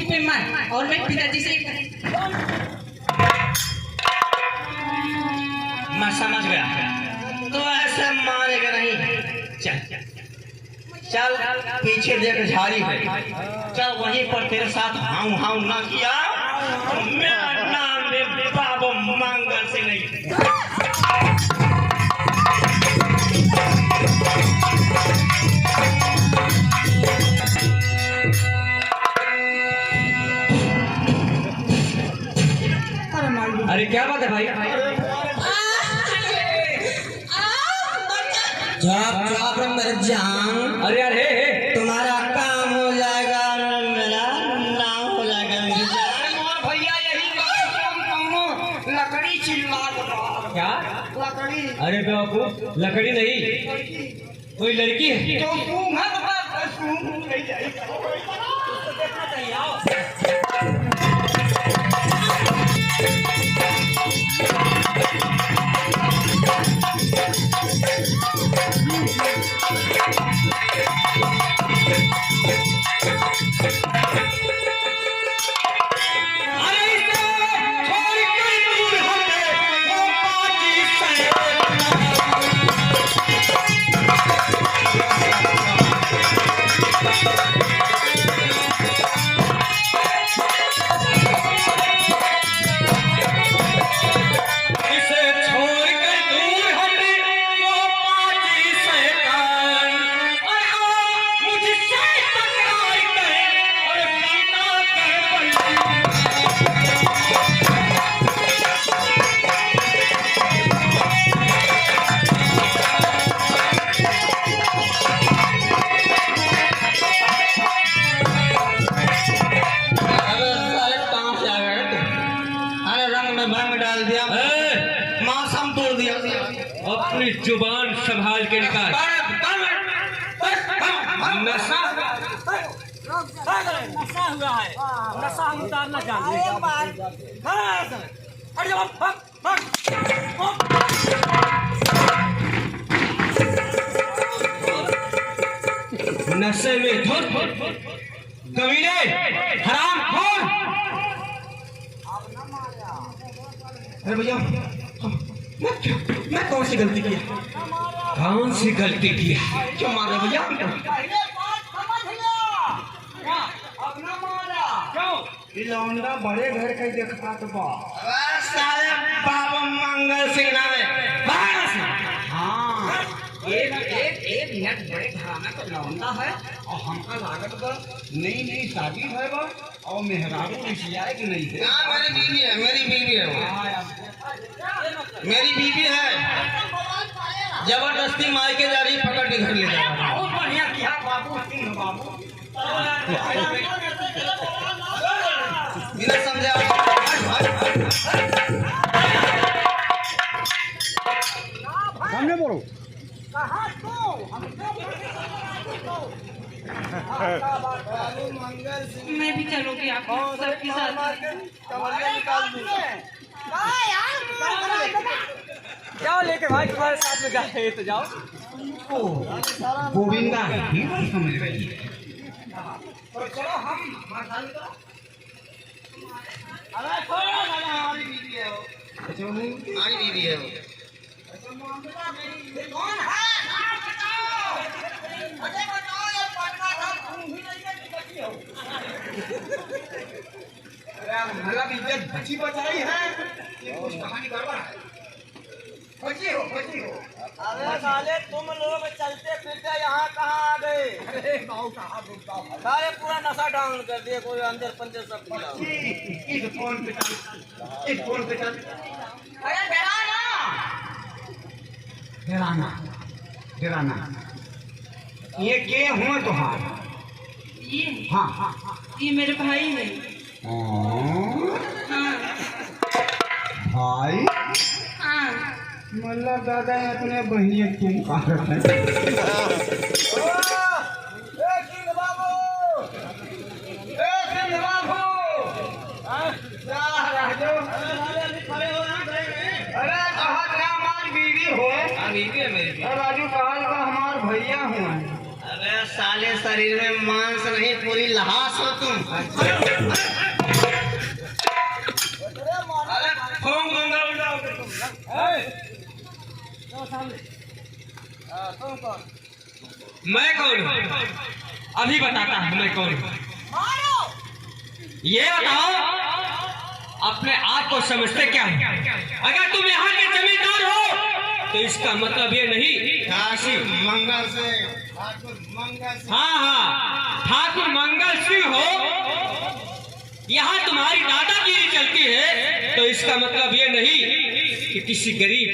पे मार और मैं पिताजी से मैं समझ गया, तो ऐसे मारेगा नहीं। चल चल पीछे देख झाड़ी है, चल वहीं पर तेरे साथ हाउ हाउ ना किया तो मेरा नाम भी बाबू मंगल सिंह नहीं। अरे क्या बात है भाई? जब मेरे जान, अरे यार हे तुम्हारा काम हो जाएगा, मेरा नाम हो जाएगा मेरी जान। और भैया यही लकड़ी चिल्ला क्या? लकड़ी अरे बेवकूफ, लकड़ी नहीं, कोई लड़की है। तो सूंघ है तो सूंघ नहीं जाएगा। देखना चाहिए आओ। अपनी जुबान संभाल के निकाल। नशा हुआ है, नशा हम उतारना चाहते हैं। नशे में धुत कमीने हराम खोर। अरे भैया मैं कौन सी गलती किया? कौन सी गलती किया? क्यों मार रहे भैया? लौंडा बड़े घर का देखा तो साले बाबा मंगल सिंह नाम है। हाँ एक मिनट बड़े घराना का लौंडा है और हमका लागत बा नई नई शादी है बा और मेहरारू ऐसी आए कि नहीं है। हाँ मेरी बीवी है, मेरी बीवी है वो। मेरी बीवी है, जबरदस्ती मार के जा रही, पकड़ के घर ले जा रहा। बहुत बढ़िया किया बाबू सिंह बाबू। बिना समझे सामने बोलो। मैं भी चलूंगी आप सबके साथ। जाओ लेके भाई, तुम्हारे साथ में जाए तो जाओ। गोविंदा ही समझ रही है। चलो हम अरे छोड़ो ना, हमारी बीवी है वो। हमारी बीवी है वो। कौन है? मुझे बताओ, ये पटना था, तुम भी नहीं देखी हो। अरे मतलब इज्जत बची बचाई है, ये कुछ कहानी गड़बड़ है। बची हो। अरे साले तुम लोग चलते फिरते यहाँ कहाँ आ गए? अरे गाँव कहाँ सारे पूरा नशा डाउन कर दिए, कोई अंदर पंदर सब किया। इस फोन पे चल। अरे डराना ये के हुआ तुहार? ये हाँ ये मेरे भाई है। हाँ भाई हाँ मतलब दादा अपने बहनिया तुम कहाँ रखे? राजू कहा हमार भैया हुआ। अरे साले शरीर में मांस नहीं पूरी लहास हो तुम। कौन गंगा उड़ाओ तुम? मैं कौन हूँ? अभी बताता हूँ मैं कौन हूँ। ये बताओ अपने आप को समझते क्या हो? अगर तुम यहाँ के जमींदार हो तो इसका मतलब ये नहीं काशी मंगल से हाँ ठाकुर मंगल सिंह हो, यहाँ तुम्हारी दादागिरी चलती है तो इसका मतलब ये नहीं कि किसी गरीब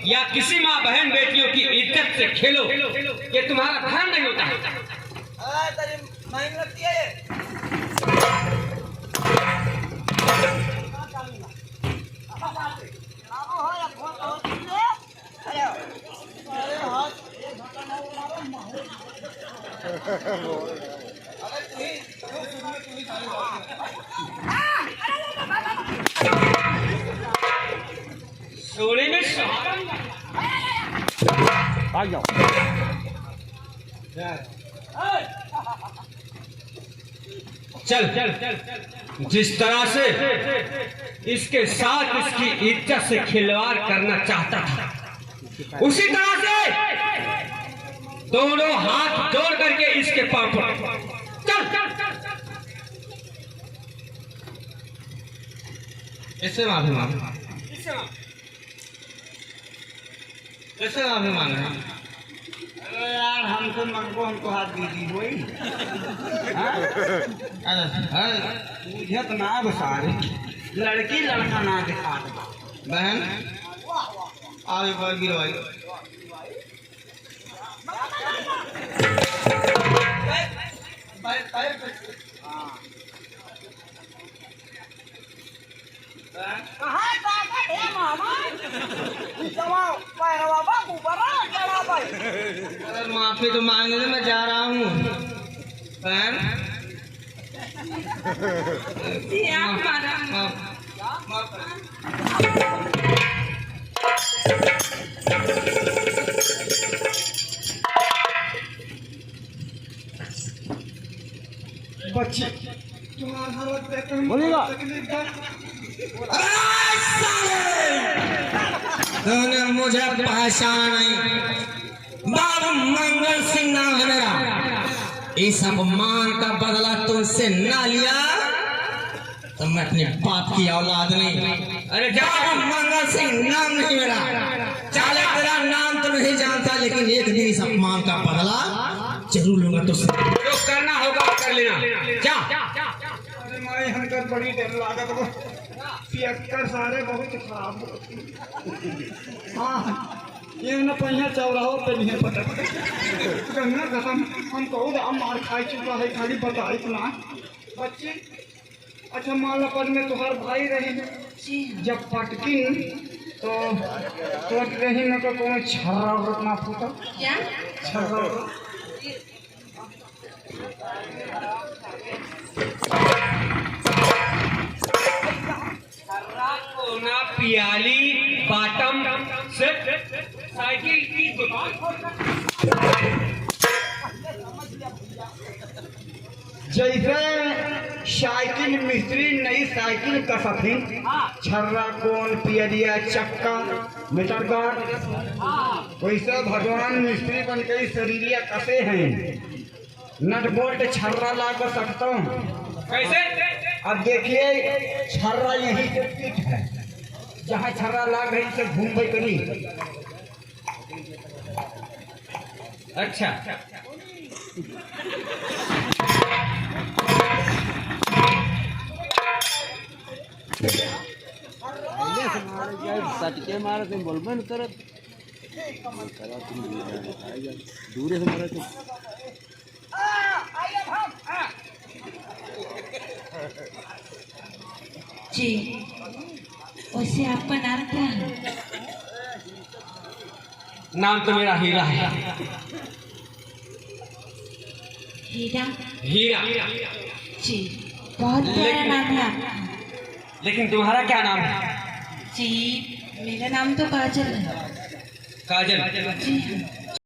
या किसी माँ बहन बेटियों की इज्जत से खेलो, ये तुम्हारा धर्म नहीं होता है। सोने में भाग जाओ। चल जिस तरह से इसके साथ इसकी इज्जत से खिलवाड़ करना चाहता था, उसी तरह से दोनों हाथ जोड़ करके इसके पांव पर चल। कैसे माफी मांगे? कैसे माफी मांगे? अरे यार हमको हमको हाथ दीजिए कोई। मुझे तो ना बसारे लड़की लड़का ना दिखा बहन आगे पर गिरवाई। माफी तो मांगने मैं जा रहा हूँ बहन। जी आप मारा। बच्चे तुम्हारा हालत देखकर बोलेगा तूने मुझे पहचाना नहीं, बाबू मंगल सिंह नाम है मेरा। इस अपमान का बदला तुमसे ना लिया तो मैं अपने बाप की औलाद नहीं। अरे बाबू मंगल सिंह नाम नहीं मेरा। चाले तेरा नाम तो नहीं जानता, लेकिन एक दिन इस अपमान का बदला जरूर लूंगा तुझसे। जो करना होगा कर लेना। जा। अरे मारे हमको बड़ी डर लागत वो पियक्कर सारे बहुत खराब होती। हाँ ये न पहिया चौराहो पे नहीं पता कहना कसम हम कहूँ हम मार खाई चुका है खाली बताई ना बच्चे। अच्छा मान लो पर में तुम्हार भाई रहे जब पटकी तो रही न तो कौन छर्रा उतना फूटा क्या? छर्रा कोना पियाली बाटम से साइकिल की दुकान। जैसे साइकिल मिस्त्री नई साइकिल का सफिन छर्रा कोन पियरिया चक्का मीटर गार्ड वैसे भगवान मिस्त्री बन के शरीरिया कसे हैं नट बोल्ट छर्रा ला कर सकता हूँ। कैसे? अब देखिए छर्रा यही से फिट है, जहाँ छर्रा लाग रही से घूम गई करी। अच्छा सटके मारे तुम बोलबे न करत दूरे से मारे तुम। जी वैसे आपका नाम क्या है? नाम तो मेरा हीरा है। हीरा? हीरा। जी बहुत प्यारा नाम है आपका। लेकिन तुम्हारा क्या नाम है? जी मेरा नाम तो काजल है। काजल। जी